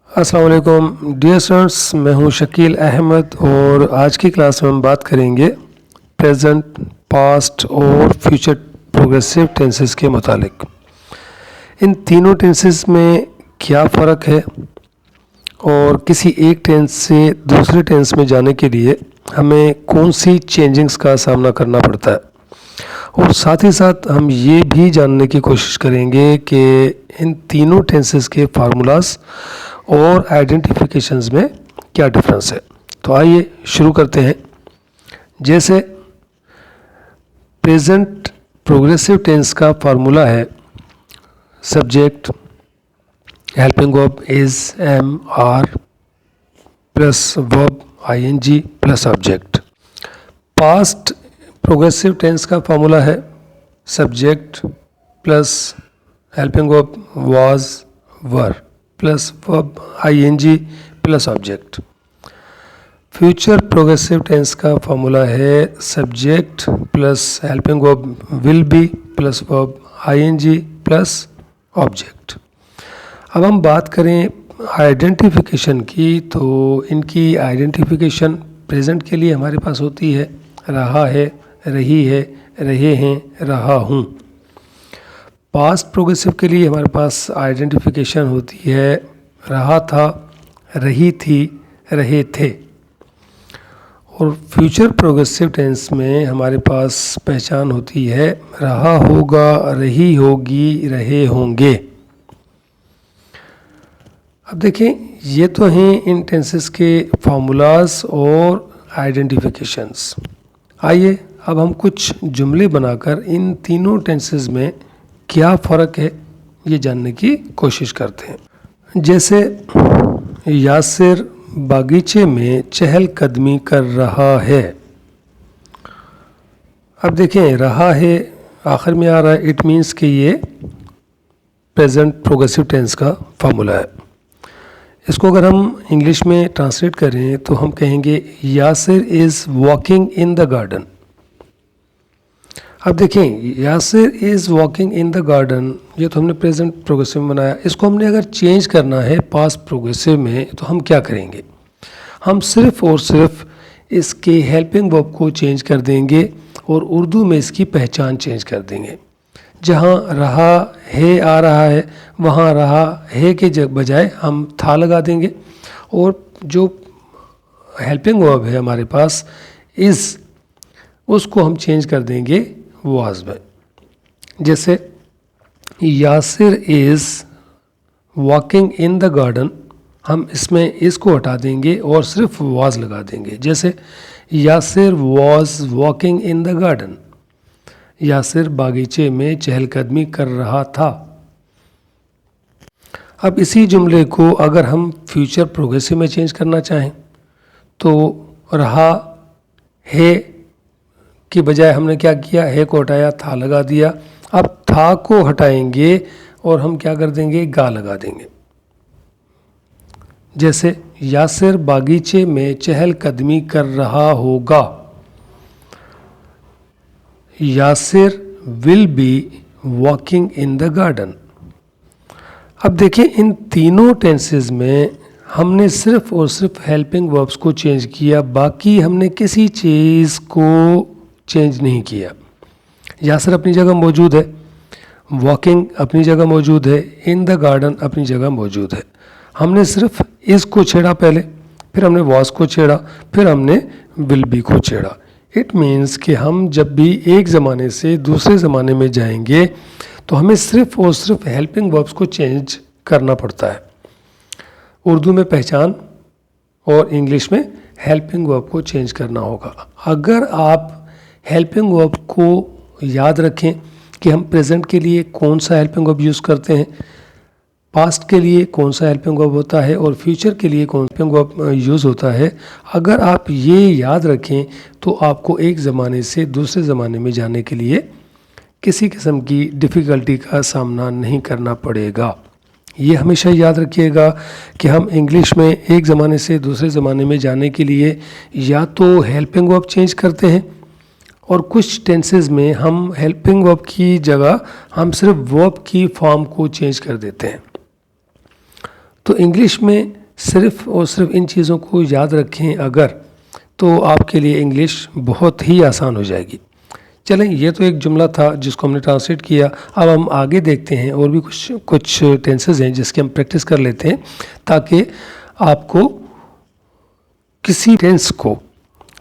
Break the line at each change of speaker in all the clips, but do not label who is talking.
अस्सलाम वालेकुम dear students, मैं हूं शकील अहमद और आज की क्लास में हम बात करेंगे प्रेजेंट, पास्ट और फ्यूचर प्रोग्रेसिव टेंसेस के मुतालिक। इन तीनों टेंसेस में क्या फ़र्क है और किसी एक टेंस से दूसरे टेंस में जाने के लिए हमें कौन सी चेंजिंग्स का सामना करना पड़ता है, और साथ ही साथ हम ये भी जानने की कोशिश करेंगे कि इन तीनों टेंसेस के फार्मूलाज और आइडेंटिफिकेशंस में क्या डिफरेंस है। तो आइए शुरू करते हैं। जैसे प्रेजेंट प्रोग्रेसिव टेंस का फार्मूला है subject, helping verb is, am, are plus verb ING plus object. Past progressive tense का फार्मूला है subject plus helping verb was, were plus verb ING plus object. Future progressive tense का formula है subject plus helping verb will be plus verb ING plus object. अब हम बात करें identification की, तो इनकी आइडेंटिफिकेशन प्रेजेंट के लिए हमारे पास होती है रहा है, रही है, रहे हैं, रहा हूँ। पास्ट प्रोग्रेसिव के लिए हमारे पास आइडेंटिफिकेशन होती है रहा था, रही थी, रहे थे। और फ्यूचर प्रोग्रेसिव टेंस में हमारे पास पहचान होती है रहा होगा, रही होगी, रहे होंगे। अब देखें, ये तो हैं इन टेंसेस के फार्मूलाज और आइडेंटिफिकेशंस। आइए अब हम कुछ जुमले बनाकर इन तीनों टेंसेस में क्या फ़र्क है ये जानने की कोशिश करते हैं। जैसे यासिर बागीचे में चहलकदमी कर रहा है। अब देखें, रहा है आखिर में आ रहा है, इट मीन्स कि ये प्रेजेंट प्रोग्रेसिव टेंस का फार्मूला है। इसको अगर हम इंग्लिश में ट्रांसलेट करें तो हम कहेंगे Yasir is walking in the garden. अब देखें, Yasir is walking in the garden, ये तो हमने प्रेजेंट प्रोग्रेसिव में बनाया। इसको हमने अगर चेंज करना है पास्ट प्रोग्रेसिव में तो हम क्या करेंगे? हम सिर्फ़ और सिर्फ इसके हेल्पिंग वर्ब को चेंज कर देंगे और उर्दू में इसकी पहचान चेंज कर देंगे। जहाँ रहा है आ रहा है, वहाँ रहा है के बजाय हम था लगा देंगे, और जो हेल्पिंग वर्ब है हमारे पास इज़, उसको हम चेंज कर देंगे वाज में। जैसे Yasir is walking in the garden, हम इसमें इसको हटा देंगे और सिर्फ वाज लगा देंगे। जैसे Yasir was walking in the garden, Yasir बागीचे में चहलकदमी कर रहा था। अब इसी जुमले को अगर हम फ्यूचर प्रोग्रेसिव में चेंज करना चाहें तो रहा है की बजाय हमने क्या किया, है को हटाया, था लगा दिया। अब था को हटाएंगे और हम क्या कर देंगे, गा लगा देंगे। जैसे यासिर बागीचे में चहलकदमी कर रहा होगा, Yasir will be walking in the garden. अब देखिए, इन तीनों टेंसेस में हमने सिर्फ और सिर्फ हेल्पिंग वर्ब्स को चेंज किया, बाकी हमने किसी चीज़ को चेंज नहीं किया। यासिर अपनी जगह मौजूद है, वॉकिंग अपनी जगह मौजूद है, इन द गार्डन अपनी जगह मौजूद है। हमने सिर्फ इस को छेड़ा पहले, फिर हमने वॉज को छेड़ा, फिर हमने विल बी को छेड़ा। इट मीन्स कि हम जब भी एक ज़माने से दूसरे ज़माने में जाएंगे तो हमें सिर्फ और सिर्फ हेल्पिंग वर्ब्स को चेंज करना पड़ता है। उर्दू में पहचान और इंग्लिश में हेल्पिंग वर्ब को चेंज करना होगा। अगर आप हेल्पिंग वर्ब को याद रखें कि हम प्रेजेंट के लिए कौन सा हेल्पिंग वर्ब यूज़ करते हैं, पास्ट के लिए कौन सा हेल्पिंग वर्ब होता है और फ्यूचर के लिए कौन सा हेल्पिंग वर्ब यूज़ होता है, अगर आप ये याद रखें तो आपको एक ज़माने से दूसरे ज़माने में जाने के लिए किसी किस्म की डिफ़िकल्टी का सामना नहीं करना पड़ेगा। ये हमेशा याद रखिएगा कि हम इंग्लिश में एक ज़माने से दूसरे ज़माने में जाने के लिए या तो हेल्पिंग वर्ब चेंज करते हैं, और कुछ टेंसेस में हम हेल्पिंग वर्ब की जगह हम सिर्फ वर्ब की फॉर्म को चेंज कर देते हैं। तो इंग्लिश में सिर्फ और सिर्फ इन चीज़ों को याद रखें अगर, तो आपके लिए इंग्लिश बहुत ही आसान हो जाएगी। चलें, ये तो एक जुमला था जिसको हमने ट्रांसलेट किया। अब हम आगे देखते हैं और भी कुछ टेंसेस हैं जिसकी हम प्रैक्टिस कर लेते हैं ताकि आपको किसी टेंस को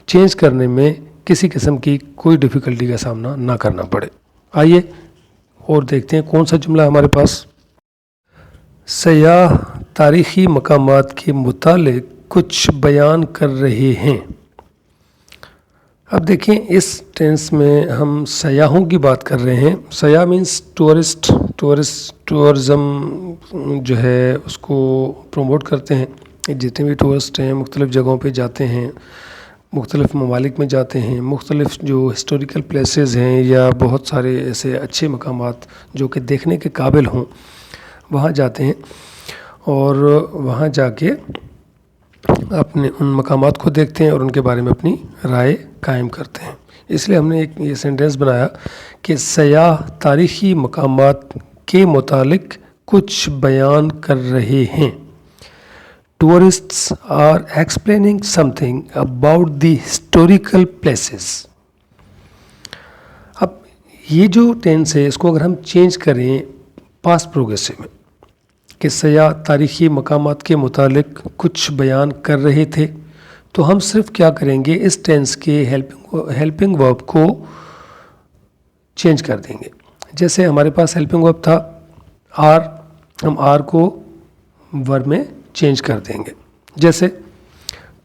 चेंज करने में किसी किस्म की कोई डिफ़िकल्टी का सामना ना करना पड़े। आइए और देखते हैं कौन सा जुमला हमारे पास। सयाह तारीख़ी मकामात के मुतालिक कुछ बयान कर रहे हैं। अब देखें, इस टेंस में हम सयाहों की बात कर रहे हैं। सयाह मीन्स टूरिज़म जो है उसको प्रमोट करते हैं। जितने भी टूरिस्ट हैं मुख्तलिफ़ जगहों पे जाते हैं, मुख्तलिफ़ ममालिक में जाते हैं, मुख्तलिफ़ जो हिस्टोरिकल प्लेसेस हैं या बहुत सारे ऐसे अच्छे मकामात जो कि देखने के काबिल हों, वहाँ जाते हैं और वहाँ जाके अपने उन मकामात को देखते हैं और उनके बारे में अपनी राय कायम करते हैं। इसलिए हमने एक ये सेंटेंस बनाया कि सयाह तारीख़ी मकामात के मुतालिक कुछ बयान कर रहे हैं। Tourists are explaining something about the historical places. अब ये जो टेंस है इसको अगर हम चेंज करें पास्ट प्रोग्रेसिव में कि सयाह तारीख़ी मकामात के मुतालिक कुछ बयान कर रहे थे, तो हम सिर्फ क्या करेंगे, इस टेंस के हेल्पिंग वर्ब को चेंज कर देंगे। जैसे हमारे पास हेल्पिंग वर्ब था आर, हम आर को वर्ब में चेंज कर देंगे। जैसे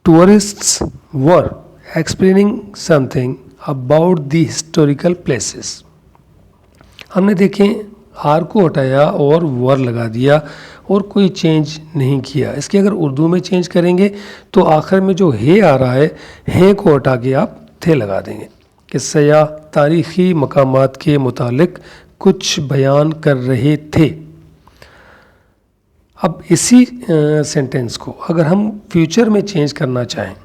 tourists were explaining something about the historical places. हमने देखें आर को हटाया और वर लगा दिया और कोई चेंज नहीं किया। इसके अगर उर्दू में चेंज करेंगे तो आखिर में जो है आ रहा है को हटा के आप थे लगा देंगे कि सयाह तारीख़ी मकामात के मुतालिक कुछ बयान कर रहे थे। अब इसी सेंटेंस को अगर हम फ्यूचर में चेंज करना चाहें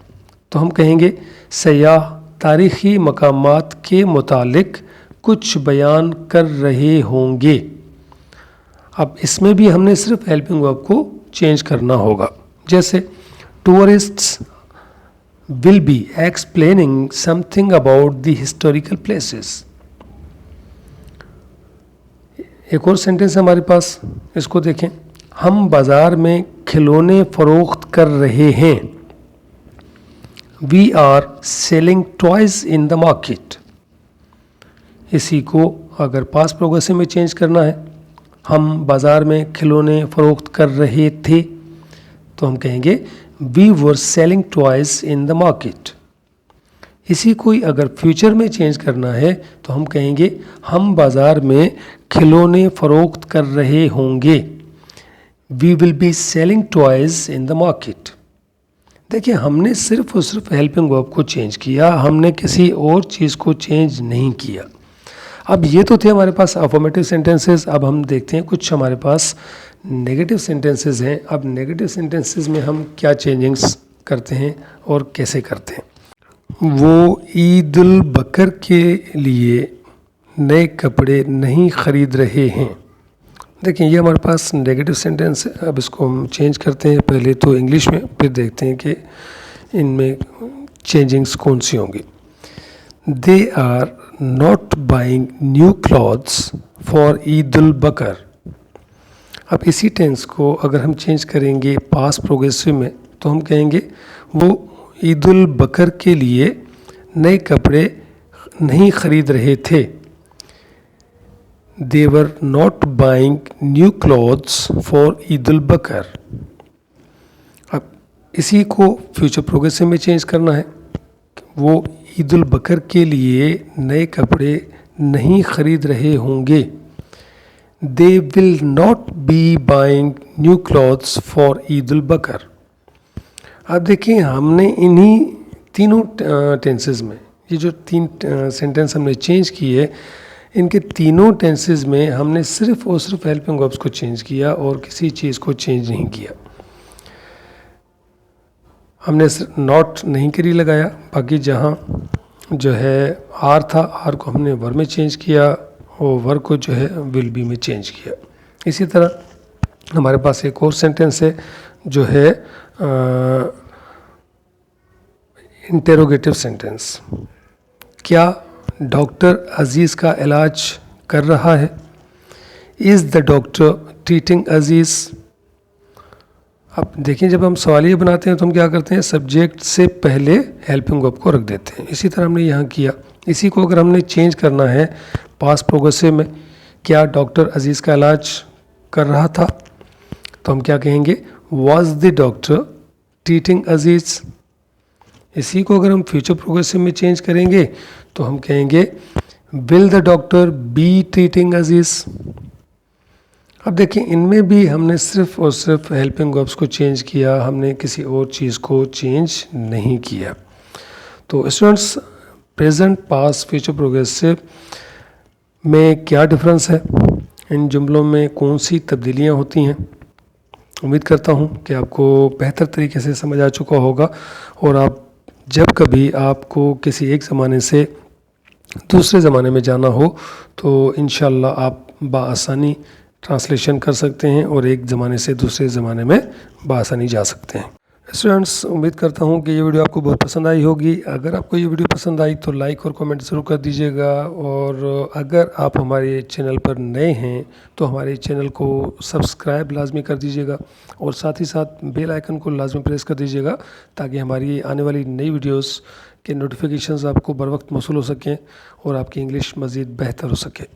तो हम कहेंगे सयाह तारीख़ी मकामात के मुतालिक कुछ बयान कर रहे होंगे। अब इसमें भी हमने सिर्फ हेल्पिंग वर्ब को चेंज करना होगा। जैसे tourists will be explaining something about the historical places. एक और सेंटेंस हमारे पास, इसको देखें, हम बाज़ार में खिलौने फ़रोख्त कर रहे हैं। We are selling toys in the market. इसी को अगर पास्ट प्रोग्रेसिव में चेंज करना है, हम बाज़ार में खिलौने फ़रोख्त कर रहे थे, तो हम कहेंगे we were selling toys in the market. इसी को अगर फ्यूचर में चेंज करना है तो हम कहेंगे हम बाज़ार में खिलौने फ़रोख्त कर रहे होंगे। We will be selling toys in the market. देखिए, हमने सिर्फ और सिर्फ हेल्पिंग वर्ब को चेंज किया, हमने किसी और चीज़ को चेंज नहीं किया। अब ये तो थे हमारे पास अफर्मेटिव सेंटेंसेस। अब हम देखते हैं कुछ हमारे पास नेगेटिव सेंटेंसेस हैं। अब नेगेटिव सेंटेंसेस में हम क्या चेंजिंग्स करते हैं और कैसे करते हैं। वो ईद उल बकर के लिए नए कपड़े नहीं ख़रीद रहे हैं। देखिए, ये हमारे पास नेगेटिव सेंटेंस है। अब इसको हम चेंज करते हैं, पहले तो इंग्लिश में, फिर देखते हैं कि इनमें चेंजिंग्स कौन सी होंगी। They are not buying new clothes for Eid ul Bakr. अब इसी टेंस को अगर हम चेंज करेंगे पास्ट प्रोग्रेसिव में तो हम कहेंगे वो ईद उल बकर के लिए नए कपड़े नहीं ख़रीद रहे थे। They were not buying new clothes for Eid ul Bakr. अब इसी को फ्यूचर प्रोग्रेसिव में चेंज करना है। वो ईद उल बकर के लिए नए कपड़े नहीं ख़रीद रहे होंगे। They will not be buying new clothes for Eid ul Bakr. अब देखिए, हमने इन्हीं तीनों टेंसेस में, ये जो तीन सेंटेंस हमने चेंज किए, इनके तीनों टेंसेस में हमने सिर्फ और सिर्फ हेल्पिंग वर्ब्स को चेंज किया और किसी चीज़ को चेंज नहीं किया। हमने नॉट नहीं करी लगाया, बाकी जहाँ जो है आर था, आर को हमने वर में चेंज किया और वर को जो है विल बी में चेंज किया। इसी तरह हमारे पास एक और सेंटेंस है जो है इंटेरोगेटिव सेंटेंस। क्या डॉक्टर अजीज़ का इलाज कर रहा है? Is the doctor treating Aziz? अब देखिए, जब हम सवालिया बनाते हैं तो हम क्या करते हैं, सब्जेक्ट से पहले हेल्पिंग वर्ब को रख देते हैं। इसी तरह हमने यहाँ किया। इसी को अगर हमने चेंज करना है पास्ट प्रोग्रेसिव में, क्या डॉक्टर अजीज़ का इलाज कर रहा था, तो हम क्या कहेंगे, वॉज द डॉक्टर ट्रीटिंग अजीज़। इसी को अगर हम फ्यूचर प्रोग्रेसिव में चेंज करेंगे तो हम कहेंगे will the doctor be treating Aziz. अब देखिए, इनमें भी हमने सिर्फ और सिर्फ हेल्पिंग वर्ब्स को चेंज किया, हमने किसी और चीज़ को चेंज नहीं किया। तो students, present, past, future progressive में क्या डिफरेंस है, इन जुमलों में कौन सी तब्दीलियाँ होती हैं। उम्मीद करता हूँ कि आपको बेहतर तरीके से समझ आ चुका होगा, और आप जब कभी आपको किसी एक ज़माने से दूसरे ज़माने में जाना हो तो इंशाल्लाह आप बआसानी ट्रांसलेशन कर सकते हैं और एक ज़माने से दूसरे ज़माने में बआसानी जा सकते हैं। स्टूडेंट्स, उम्मीद करता हूँ कि ये वीडियो आपको बहुत पसंद आई होगी। अगर आपको ये वीडियो पसंद आई तो लाइक और कमेंट ज़रूर कर दीजिएगा, और अगर आप हमारे चैनल पर नए हैं तो हमारे चैनल को सब्सक्राइब लाजमी कर दीजिएगा, और साथ ही साथ बेल आइकन को लाजमी प्रेस कर दीजिएगा, ताकि हमारी आने वाली नई वीडियोज़ के नोटिफिकेशंस आपको बर वक्त मौसूल हो सकें और आपकी इंग्लिश मज़ीद बेहतर हो सके।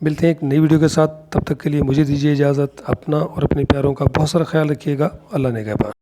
मिलते हैं एक नई वीडियो के साथ, तब तक के लिए मुझे दीजिए इजाज़त। अपना और अपने प्यारों का बहुत सारा ख्याल रखिएगा। अल्लाह ने कहबा।